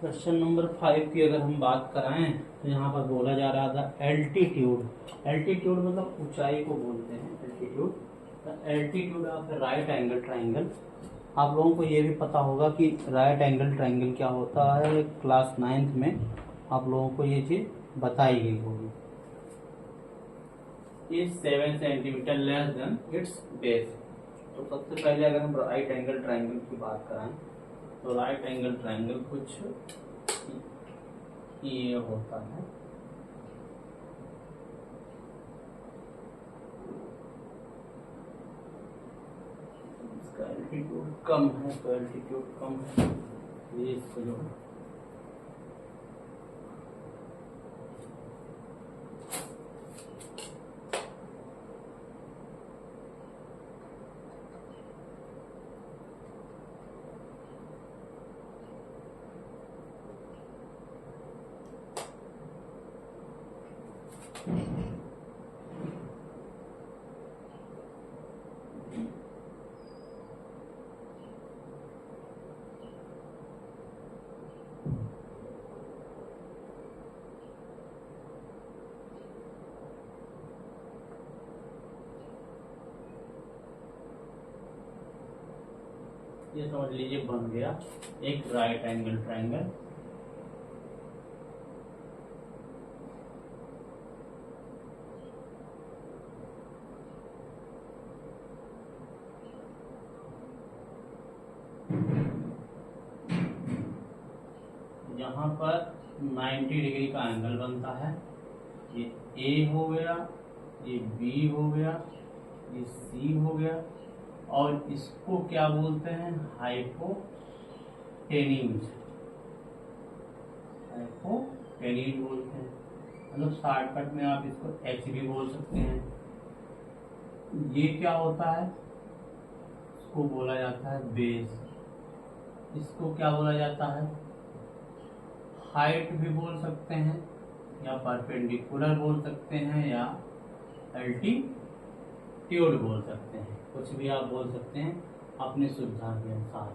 Question number 5 की अगर हम बात कराएं तो यहाँ पर बोला जा रहा था एल्टीट्यूड। एल्टीट्यूड मतलब ऊंचाई को बोलते हैं altitude. Altitude of right angle triangle. आप लोगों को ये भी पता होगा कि राइट एंगल ट्राइंगल क्या होता है, क्लास 9th में आप लोगों को ये चीज बताई गई होगी। Is 7 centimetre less than it's base. तो सबसे पहले अगर हम राइट एंगल ट्राइंगल की बात कराएं तो राइट एंगल ट्राइंगल कुछ ये होता है। इसका एल्टीट्यूड कम है तो एल्टीट्यूड कम है, ये इसको जो ये समझ लीजिए बन गया एक राइट एंगल ट्राइंगल। यहाँ पर 90 डिग्री का एंगल बनता है। ये ए हो गया, ये बी हो गया, ये सी हो गया और इसको क्या बोलते हैं, हाइपोटेन्यूज। हाइपोटेन्यूज बोलते हैं, मतलब शॉर्टकट में आप इसको एच भी बोल सकते हैं। ये क्या होता है, इसको बोला जाता है बेस। इसको क्या बोला जाता है, हाइट भी बोल सकते हैं या परपेंडिकुलर बोल सकते हैं या एल्टीट्यूड बोल सकते हैं, कुछ भी आप बोल सकते हैं अपनी सुविधा के अनुसार।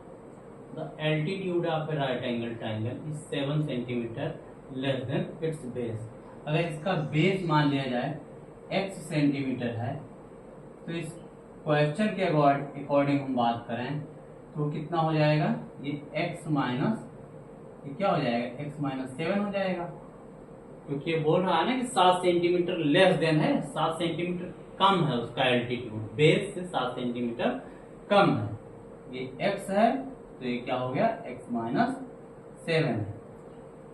The altitude of A right angle triangle is 7 centimetre less than it's base. अगर इसका बेस मान लिया जाए x सेंटीमीटर है तो इस क्वेश्चन के अकॉर्डिंग हम बात करें तो कितना हो जाएगा, ये x माइनस ये क्या हो जाएगा, x माइनस 7 हो जाएगा, क्योंकि ये बोल रहा है ना कि 7 सेंटीमीटर लेस देन है, 7 सेंटीमीटर कम है उसका एल्टीट्यूड, बेस से 7 सेंटीमीटर कम है। ये x है तो ये क्या हो गया, x माइनस 7 है।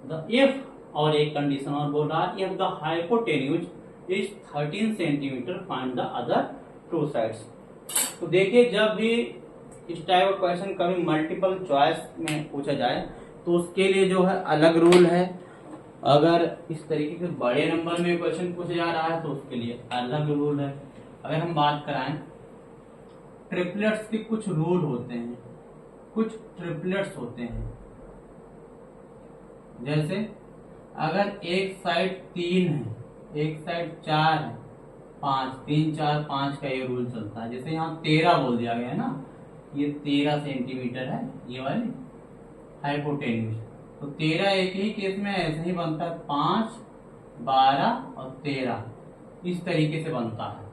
द इफ और एक कंडीशन और बोल रहा है, if the hypotenuse is 13 centimetre find the other two sides. तो देखिए जब भी इस टाइप का क्वेश्चन कभी मल्टीपल चॉइस में पूछा जाए तो उसके लिए जो है अलग रूल है। अगर इस तरीके से बड़े नंबर में क्वेश्चन पूछा जा रहा है तो उसके लिए अलग रूल है। अगर हम बात कराएं ट्रिपलेट्स के कुछ रूल होते हैं, कुछ ट्रिपलेट्स होते हैं। जैसे अगर एक साइड 3 है, एक साइड 4 है, 5, 3, 4, 5 का ये रूल चलता है। जैसे यहाँ 13 बोल दिया गया है ना, ये 13 सेंटीमीटर है ये वाली हाइपोटेन्यूज। तो 13 एक ही केस में ऐसे ही बनता है, 5, 12 और 13 इस तरीके से बनता है।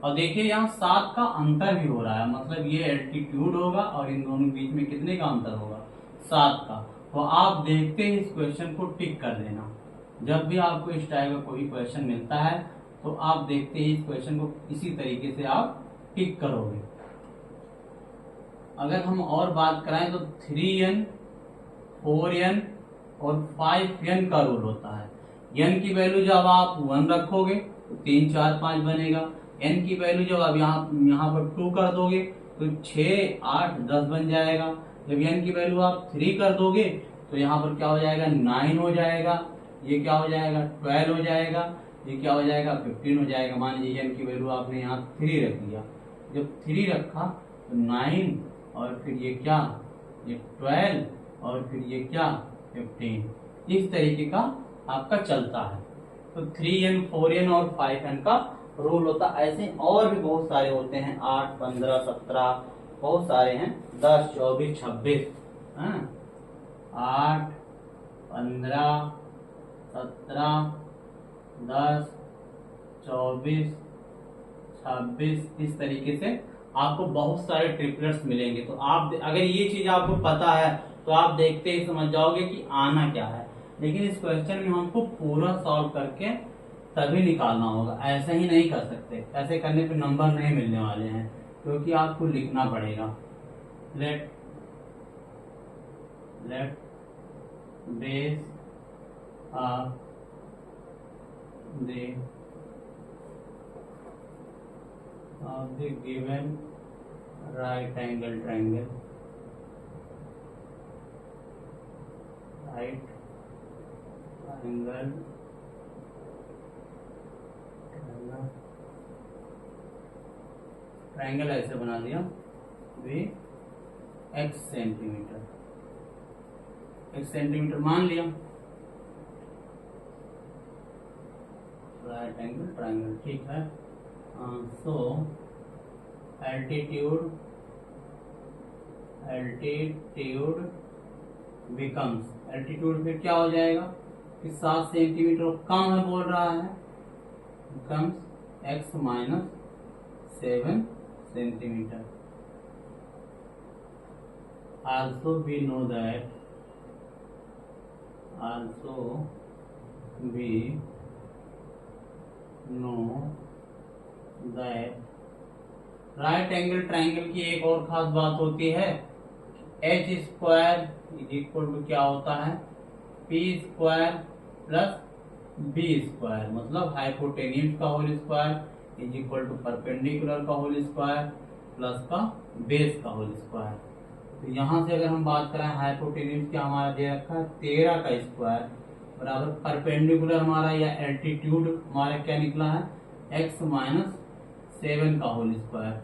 और देखिए यहाँ 7 का अंतर भी हो रहा है, मतलब ये एल्टीट्यूड होगा और इन दोनों के बीच में कितने का अंतर होगा, 7 का। तो आप देखते ही इस क्वेश्चन को टिक कर देना। जब भी आपको इस टाइप का कोई क्वेश्चन मिलता है तो आप देखते ही इस क्वेश्चन को इसी तरीके से आप टिक करोगे। अगर हम और बात कराएं तो 3n, 4n और 5n का रूल होता है। n की वैल्यू जब आप 1 रखोगे तो 3, 4, 5 बनेगा। n की वैल्यू जब आप यहाँ पर 2 कर दोगे तो 6, 8, 10 बन जाएगा। जब n की वैल्यू आप 3 कर दोगे तो यहाँ पर क्या हो जाएगा, 9 हो जाएगा। ये क्या हो जाएगा, 12 हो जाएगा। ये क्या हो जाएगा, 15 हो जाएगा। मान लीजिए n की वैल्यू आपने यहाँ 3 रख दिया, जब 3 रखा तो 9 और फिर ये क्या, ये 12 और फिर ये क्या, 15। इस तरीके का आपका चलता है। तो 3n, 4n और 5n का रूल होता है। ऐसे और भी बहुत सारे होते हैं, 8, 15, 17 बहुत सारे हैं, 10, 24, 26 8, 15, 17, 10, 24, 26, इस तरीके से आपको बहुत सारे ट्रिपलेट्स मिलेंगे। तो आप अगर ये चीज आपको पता है तो आप देखते ही समझ जाओगे कि आना क्या है। लेकिन इस क्वेश्चन में हमको पूरा सॉल्व करके तभी निकालना होगा, ऐसे ही नहीं कर सकते। ऐसे करने पे नंबर नहीं मिलने वाले हैं, क्योंकि आपको लिखना पड़ेगा। Let base of the given right angle triangle triangle ऐसे बना दिया वी x सेंटीमीटर मान लिया। राइट एंगल ट्रायंगल, ठीक है। सो एल्टीट्यूड बिकम्स, एल्टीट्यूड फिर क्या हो जाएगा कि 7 सेंटीमीटर कम है बोल रहा है, becomes x minus 7 centimetre. Also we know that right angle triangle की एक और खास बात होती है, h square is equal to क्या होता है, p square plus b square, मतलब हाइपोटेन्यूज का whole square is equal to perpendicular का होल स्क्वायर प्लस का बेस का होल स्क्वायर। तो यहाँ से अगर हम बात करें हाइपोटेन्यूज क्या हमारा दे रखा है 13 का स्क्वायर बराबर परपेंडिकुलर हमारा या एल्टीट्यूड हमारा क्या निकला है x माइनस 7 का होल स्क्वायर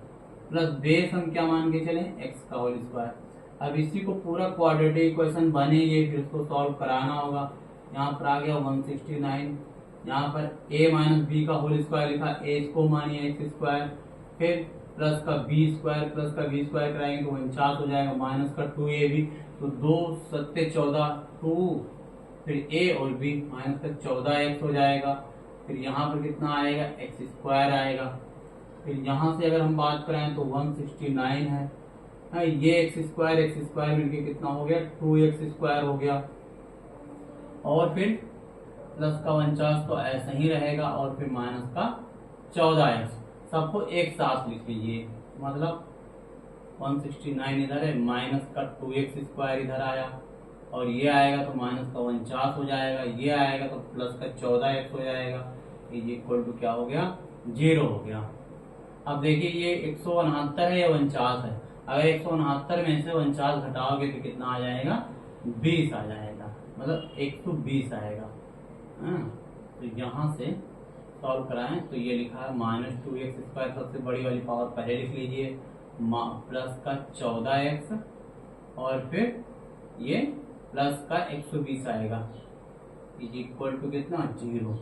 प्लस बेस हम क्या मान के चले x का होल स्क्वायर। अब इसी को पूरा क्वाड्रेटिक इक्वेशन बनेगी, फिर उसको सॉल्व कराना होगा। यहाँ पर आ गया 169, यहाँ पर a माइनस बी का होल स्क्वायर लिखा, a को मानिए x स्क्वायर, फिर प्लस का बी स्क्वायर प्लस का बी स्क्वायर कराएंगे तो 49 हो जाएगा, माइनस का 2ab, तो 2 7 14 2, फिर a और b माइनस का 14x हो जाएगा। फिर यहाँ पर कितना आएगा x स्क्वायर आएगा। फिर यहाँ से अगर हम बात करें तो 169 है, ये x स्क्वायर मिलके कितना हो गया 2x स्क्वायर हो गया, और फिर प्लस का 49 तो ऐसा ही रहेगा, और फिर माइनस का 14x, सबको एक साथ लिख लीजिए, मतलब 169 इधर है, माइनस का 2x स्क्वायर इधर आया, और ये आएगा तो माइनस का 49 हो जाएगा, ये आएगा तो प्लस का 14x हो जाएगा, इज इक्वल टू क्या हो गया 0 हो गया। अब देखिए ये 169 है या 49 है, अगर 169 में से 49 घटाओगे तो कितना आ जाएगा 20 आ जाएगा, मतलब 120 आएगा। तो यहाँ से सॉल्व कराएं तो ये लिखा है माइनस 2x स्क्वायर, सबसे बड़ी वाली पावर पहले लिख लीजिए, प्लस का 14x, और फिर ये प्लस का 120 आएगा, इज इक्वल टू कितना 0।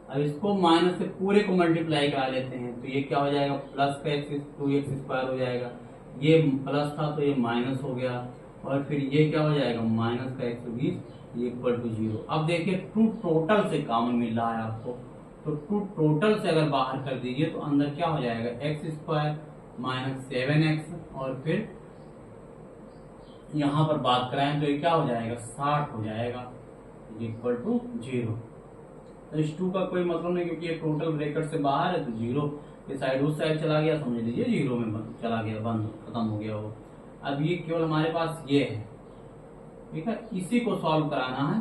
अब इसको माइनस से पूरे को मल्टीप्लाई करा लेते हैं तो ये क्या हो जाएगा प्लस का 2x स्क्वायर हो जाएगा, ये प्लस था तो ये माइनस हो गया, और फिर ये क्या हो जाएगा माइनस का 120 इक्वल टू 0। अब देखिए टू टोटल से कॉमन मिल रहा है आपको, तो टू टोटल से अगर बाहर कर दीजिए तो अंदर क्या हो जाएगा x स्क्वायर माइनस 7x, और फिर यहाँ पर बात कराएं तो ये क्या हो जाएगा 60 हो जाएगा, इक्वल टू 0। तो इस 2 का कोई मतलब नहीं, क्योंकि ये टोटल ब्रैकेट से बाहर है, तो 0 के साइड उस साइड चला गया, समझ लीजिए 0 में चला गया, बंद खत्म हो गया वो। अब ये केवल हमारे पास ये है, ठीक है, इसी को सॉल्व कराना है,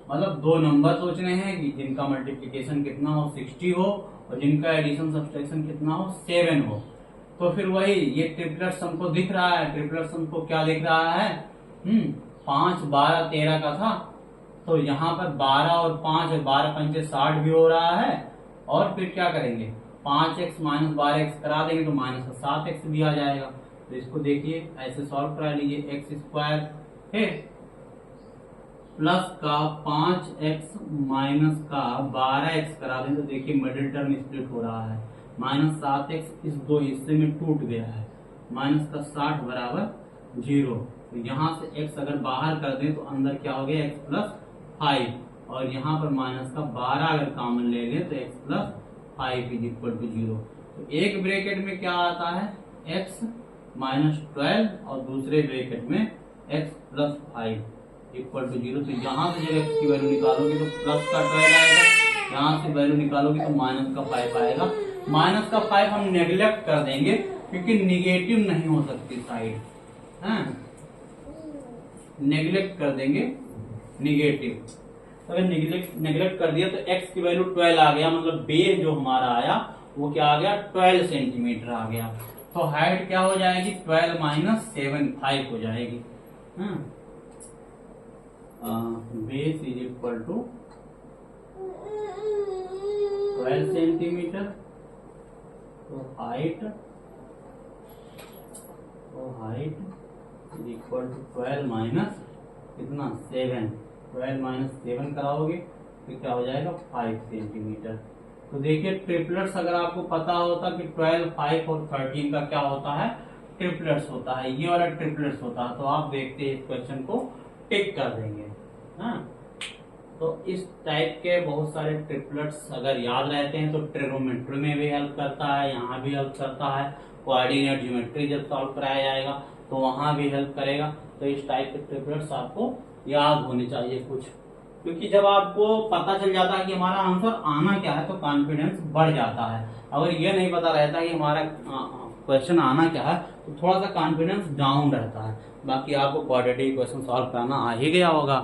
मतलब 2 नंबर सोचने हैं कि जिनका मल्टीप्लिकेशन कितना हो 60 हो और जिनका एडिशन सब्सट्रैक्शन कितना हो 7 हो। तो फिर वही ये ट्रिपलेट सम को दिख रहा है, ट्रिपलेट सम को क्या दिख रहा है 5 12 13 का था, तो यहाँ पर 12 और 5 12 पंचे 60 भी हो रहा है, और फिर क्या करेंगे 5x माइनस 12x करा देंगे तो माइनस का 7x भी आ जाएगा। तो इसको देखिए ऐसे सॉल्व करा लीजिए, x स्क्वायर फिर प्लस का 5x माइनस का 12x करा दें तो देखिए मिडिल टर्म स्प्लिट हो रहा है, माइनस 7x इस 2 हिस्से में टूट गया है, माइनस का 60 बराबर 0, तो यहाँ से x अगर बाहर कर दें तो अंदर क्या हो गया x प्लस 5, और यहाँ पर माइनस का 12 अगर कॉमन ले लें तो x plus 5 is equal to 0। तो एक ब्रैकेट में क्या आता है x माइनस 12 और दूसरे ब्रैकेट में x प्लस 5 इक्वल टू 0। तो यहाँ से जब x की वैल्यू निकालोगे तो प्लस का 12 आएगा, यहाँ से वैल्यू निकालोगे तो माइनस का 5 आएगा। माइनस का 5 हम नेग्लेक्ट कर देंगे क्योंकि निगेटिव नहीं हो सकती साइड, हाँ नेग्लेक्ट कर देंगे निगेटिव। तो अगर नेग्लेक्ट कर दिया तो x की वैल्यू 12 आ गया, मतलब बेस जो हमारा आया वो क्या आ गया 12 सेंटीमीटर आ गया। तो हाइट क्या हो जाएगी 12 माइनस 7 5 हो जाएगी। Base is equal to 12 centimetre, तो height is equal to 12 minus कितना 7, 12 माइनस 7 कराओगे तो क्या हो जाएगा 5 सेंटीमीटर। तो देखिए ट्रिपलेट्स अगर आपको पता होता कि 12, 5 और 13 का क्या होता है ट्रिपलेट्स होता है, ये वाला ट्रिपलेट्स होता है, तो आप देखते हैं इस क्वेश्चन को टिक कर देंगे। हाँ तो इस टाइप के बहुत सारे ट्रिपलेट्स अगर याद रहते हैं तो ट्रिग्नोमेट्री में भी हेल्प करता है, यहाँ भी हेल्प करता है, कोऑर्डिनेट ज्योमेट्री जब सॉल्व कराया जाएगा तो वहां भी हेल्प करेगा। तो इस टाइप के ट्रिपलेट्स आपको याद होने चाहिए कुछ, क्योंकि जब आपको पता चल जाता है कि हमारा आंसर आना क्या है तो कॉन्फिडेंस बढ़ जाता है। अगर ये नहीं पता रहता कि हमारा क्वेश्चन आना क्या है तो थोड़ा सा कॉन्फिडेंस डाउन रहता है। बाकी आपको क्वाड्रेटिक क्वेश्चन सॉल्व करना आ ही गया होगा।